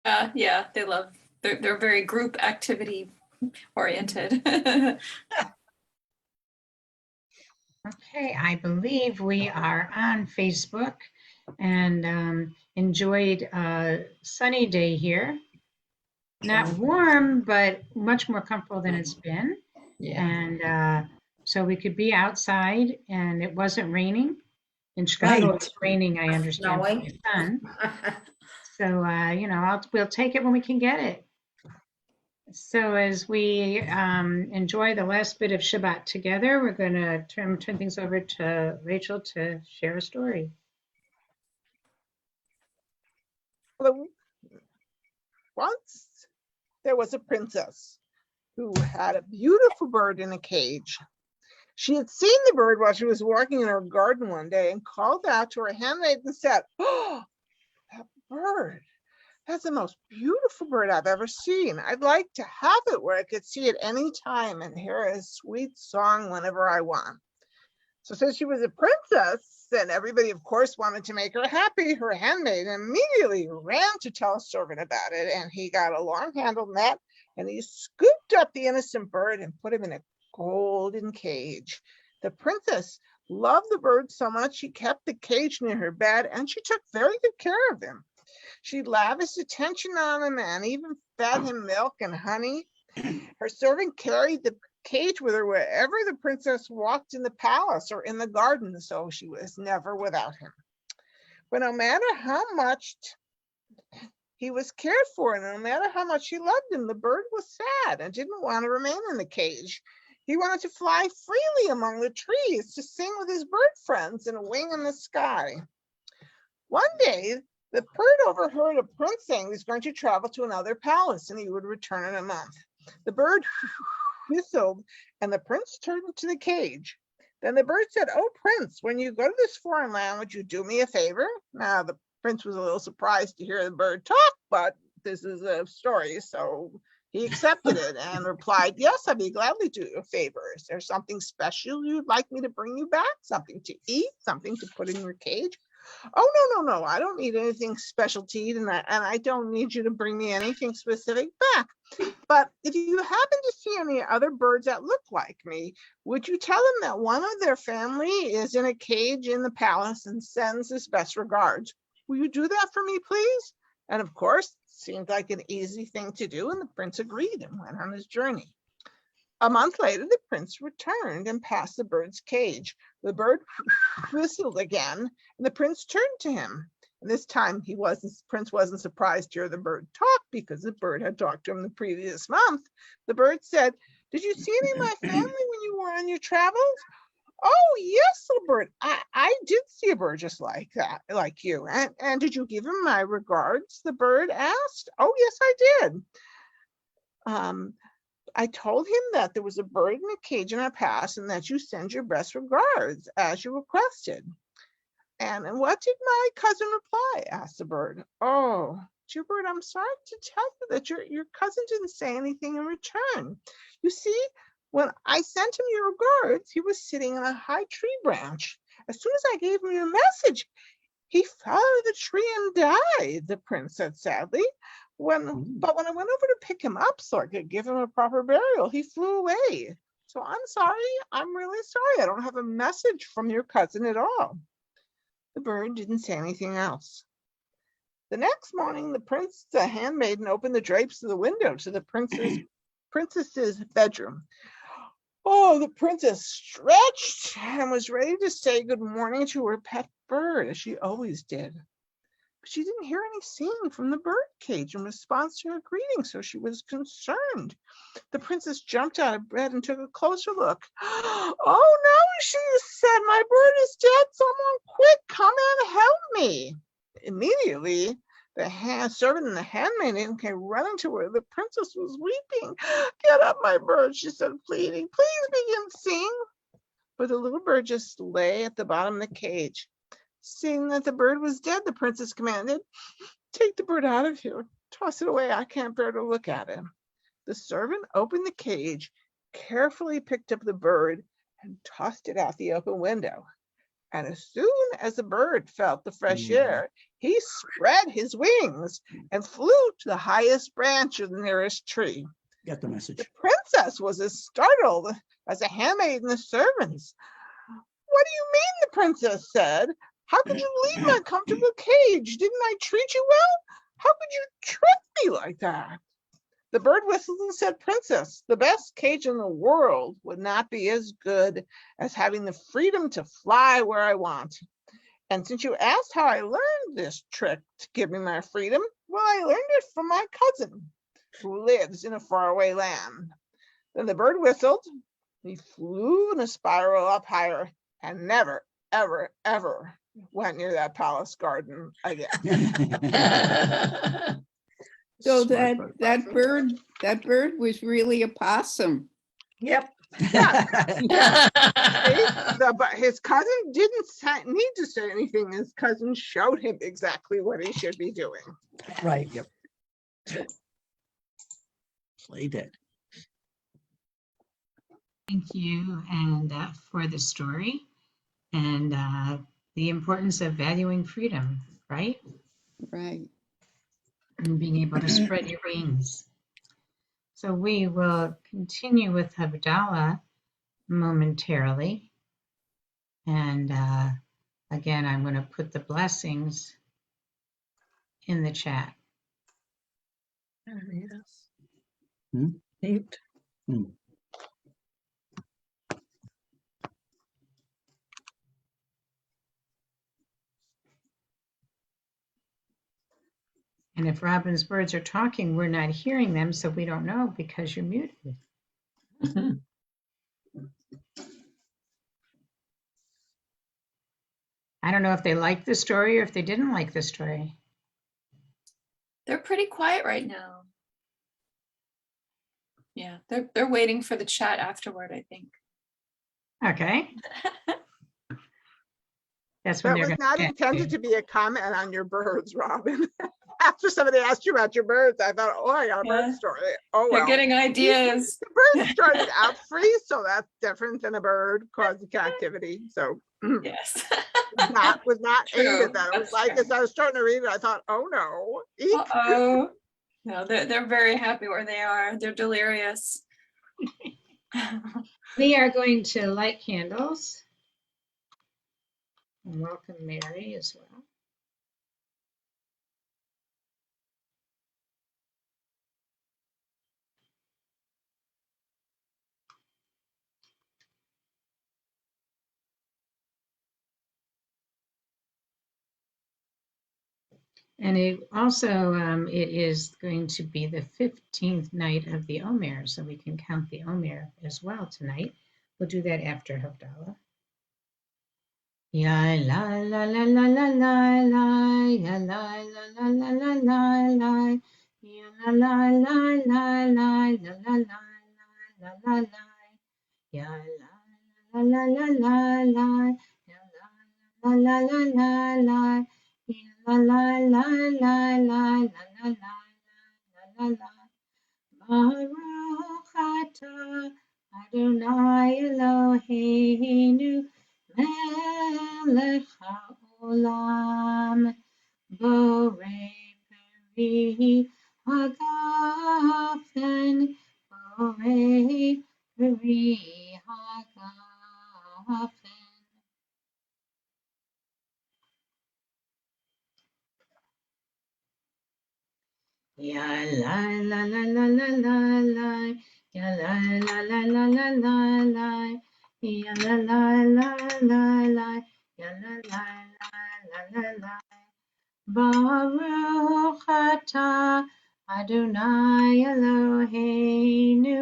Yeah, they're very group activity oriented. Okay, I believe we are on Facebook and enjoyed a sunny day here. Not warm, but much more comfortable than it's been. Yeah. And so we could be outside and it wasn't raining. In Chicago, Right. it's raining, I understand, from Snowing. the sun. So, we'll take it when we can get it. So as we enjoy the last bit of Shabbat together, we're going to turn things over to Rachel to share a story. Hello. Once there was a princess who had a beautiful bird in a cage. She had seen the bird while she was walking in her garden one day and called out to her handmaid and said, "Oh, that bird. That's the most beautiful bird I've ever seen. I'd like to have it where I could see it any time and hear a sweet song whenever I want." So since she was a princess, and everybody, of course, wanted to make her happy, her handmaid immediately ran to tell a servant about it, and he got a long-handled net, and he scooped up the innocent bird and put him in a golden cage. The princess loved the bird so much she kept the cage near her bed, and she took very good care of him. She lavished attention on him and even fed him milk and honey. Her servant carried the cage with her wherever the princess walked in the palace or in the garden, so she was never without him. But no matter how much he was cared for, and no matter how much she loved him, the bird was sad and didn't want to remain in the cage. He wanted to fly freely among the trees, to sing with his bird friends and wing in the sky. One day, the bird overheard a prince saying he was going to travel to another palace and he would return in a month. The bird whistled and the prince turned to the cage. Then the bird said, "Oh, Prince, when you go to this foreign land, would you do me a favor?" Now, the prince was a little surprised to hear the bird talk, but this is a story, so he accepted it and replied, "Yes, I'd be gladly to do a favor. Is there something special you'd like me to bring you back? Something to eat? Something to put in your cage?" "Oh, no. I don't need anything special to eat, and I don't need you to bring me anything specific back. But if you happen to see any other birds that look like me, would you tell them that one of their family is in a cage in the palace and sends his best regards? Will you do that for me, please?" And of course, it seemed like an easy thing to do, and the prince agreed and went on his journey. A month later, the prince returned and passed the bird's cage. The bird whistled again, and the prince turned to him. And this time, prince wasn't surprised to hear the bird talk, because the bird had talked to him the previous month. The bird said, "Did you see any of my family when you were on your travels?" "Oh, yes, little bird. I did see a bird just like that, like you. And did you give him my regards?" the bird asked. "Oh, yes, I did. I told him that there was a bird in a cage in our palace and that you send your best regards as you requested." And what did my cousin reply?" asked the bird. "Oh, dear bird, I'm sorry to tell you that your cousin didn't say anything in return. You see, when I sent him your regards, he was sitting on a high tree branch. As soon as I gave him your message, he fell out of the tree and died," the prince said sadly. But when I went over to pick him up so I could give him a proper burial, he flew away. So I'm sorry. I'm really sorry. I don't have a message from your cousin at all." The bird didn't say anything else. The next morning, the handmaiden opened the drapes of the window to the princess's bedroom. Oh, the princess stretched and was ready to say good morning to her pet bird, as she always did. But she didn't hear any singing from the bird cage in response to her greeting, so she was concerned. The princess jumped out of bed and took a closer look. "Oh, no," she said, "my bird is dead. Someone quick, come and help me." Immediately, the servant and the handmaiden came running to where the princess was weeping. "Get up, my bird," she said, pleading. "Please begin singing." But the little bird just lay at the bottom of the cage. Seeing that the bird was dead, the princess commanded, "Take the bird out of here. Toss it away. I can't bear to look at it." The servant opened the cage, carefully picked up the bird, and tossed it out the open window. And as soon as the bird felt the fresh air, he spread his wings and flew to the highest branch of the nearest tree. Got the message. The princess was as startled as a handmaid and the servants. What do you mean? The princess said. How could you leave my comfortable cage? Didn't I treat you well? How could you trick me like that? The bird whistled and said, Princess, the best cage in the world would not be as good as having the freedom to fly where I want. And since you asked how I learned this trick to give me my freedom, well, I learned it from my cousin who lives in a faraway land. Then the bird whistled. He flew in a spiral up higher and never, ever, ever went near that palace garden again. So Smart that bird was really a possum. Yep. But his cousin didn't need to say anything. His cousin showed him exactly what he should be doing. Right. Yep. Play dead. Thank you and for the story and the importance of valuing freedom, right? Right. And being able to spread your wings. So we will continue with Havdalah momentarily. And again, I'm going to put the blessings in the chat. Eight. And if Robin's birds are talking, we're not hearing them, so we don't know because you're muted. I don't know if they liked the story or if they didn't like the story. They're pretty quiet right now. Yeah, they're waiting for the chat afterward, I think. Okay. That's when That they're was going not to intended to be a comment on your birds, Robin. After somebody asked you about your birds, I thought, oh, I got a Yeah. bird story. Oh, They're well. getting ideas. The bird started out free, so that's different than a bird causing captivity. So Yes. was not aimed True. at that. It was That's like true. as I was starting to read it, I thought, oh no. Eek. Uh-oh. No, they're very happy where they are. They're delirious. We are going to light candles and welcome Mary as well. And it also, it is going to be the 15th night of the Omer, so we can count the Omer as well tonight. We'll do that after Havdalah. Ya la la la la la la la, ya la la la la la la la, ya la la la la la, ya la la la la la, ya la la la la la, ya la la la la la, ya la la la la la, la la la la la. Baruch atah Adonai Eloheinu melech haolam borei peri hagafen borei peri hagafen. Ya la la la la la la la, ya la la la la la la la, ya la la la la la, ya la la la la la. Baruch atah Adonai Eloheinu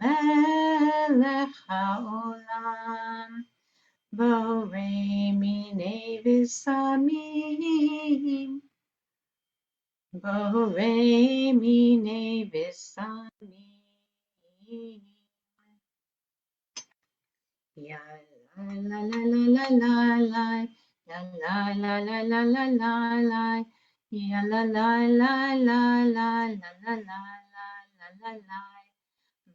melech haolam borei minei v'samim. Borei minei v'samim. Ya la la la la la la, ya la la la la la la la, ya la la la la la la la la la.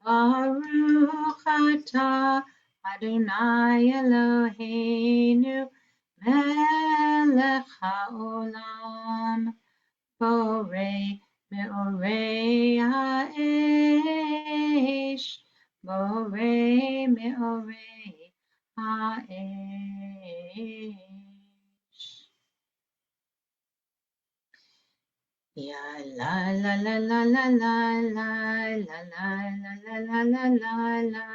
Baruch atah Adonai Eloheinu melech haolam, borei me'orei ha'esh, borei me'orei ha'esh. Ya la la la la la la la la la la la la la la la.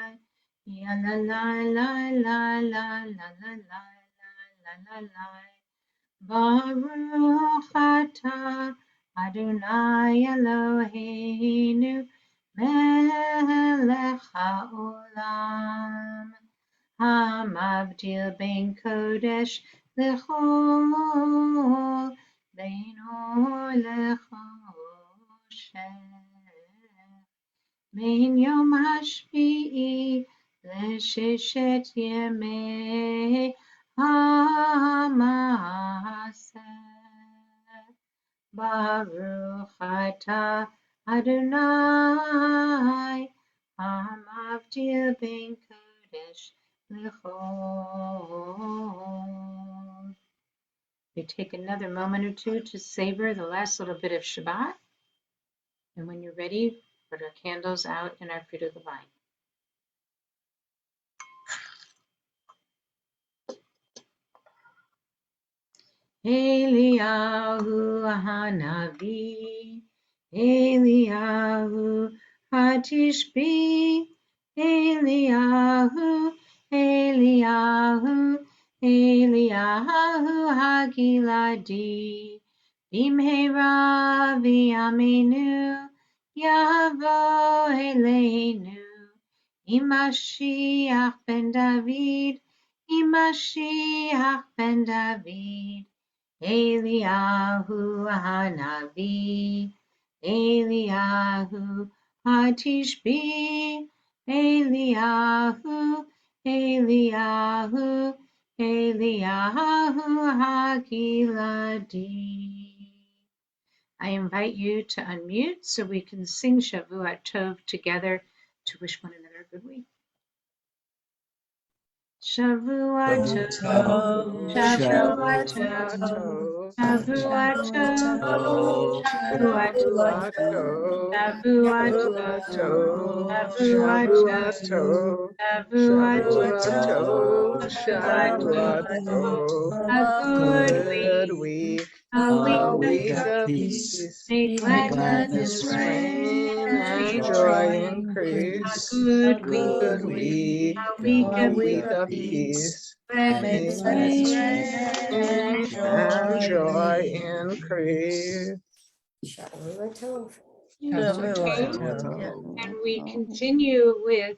Ya la la la la la la la la la la la. Baruch atah Adonai Eloheinu melech haolam hamavdil ben kodesh lechol ben or lechoshet ben yom hashvi'i לששת ימי המעשה. ברוך אתה אדוני המבדיל בין קודש לחול. We take another moment or two to savor the last little bit of Shabbat. And when you're ready, put our candles out and our fruit of the vine. Eliyahu Hanavi, Eliyahu Hatishbi, Eliyahu, Eliyahu, Eliyahu Hagiladi, Bimhera v'yaminu, Yavo Eleinu, Imashiach ben David, Imashiach ben David. Eliyahu Hanavi, Eliyahu Hatishbi, Eliyahu, Eliyahu, Eliyahu Hagiladi. I invite you to unmute so we can sing Shavuot Tov together to wish one another a good week. Shavuot Tov, Shavuot Tov, Shavuot Tov, Shavuot Tov, Shavuot Tov, Shavuot Tov, Shavuot Tov, a good week, a week of peace. May gladness reign and joy increase. A good week, a week of peace. Gladness reign and joy increase. And we continue with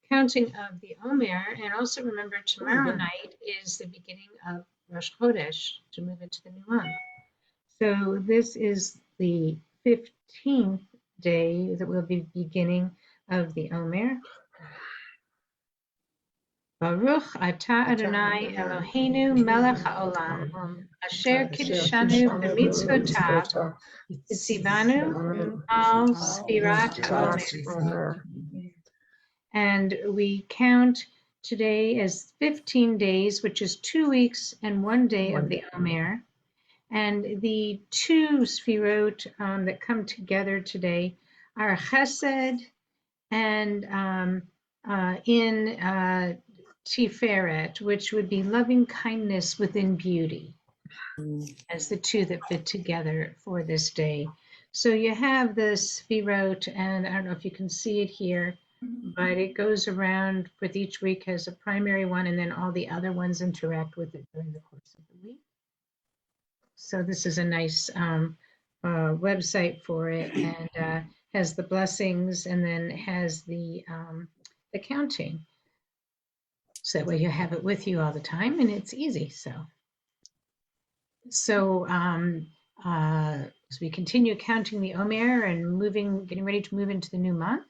counting of the Omer, and also remember tomorrow night is the beginning of Rosh Chodesh to move into the new month. So this is the 15th day that will be beginning of the Omer. Baruch atah Adonai Eloheinu melech haolam asher kiddushanu b'mitzvotav v'tzivanu al sfirat haomer. And we count today as 15 days, which is 2 weeks and 1 day of the Omer. And the two sfirot that come together today are Chesed and in Tiferet, which would be loving kindness within beauty, as the two that fit together for this day. So you have the sfirot, and I don't know if you can see it here, but it goes around with each week has a primary one, and then all the other ones interact with it during the course of the week. So this is a nice website for it, and has the blessings, and then has the counting. So that way you have it with you all the time, and it's easy. So as we continue counting the Omer and getting ready to move into the new month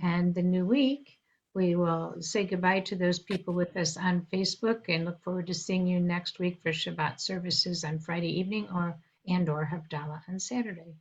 and the new week, we will say goodbye to those people with us on Facebook and look forward to seeing you next week for Shabbat services on Friday evening or Havdalah on Saturday.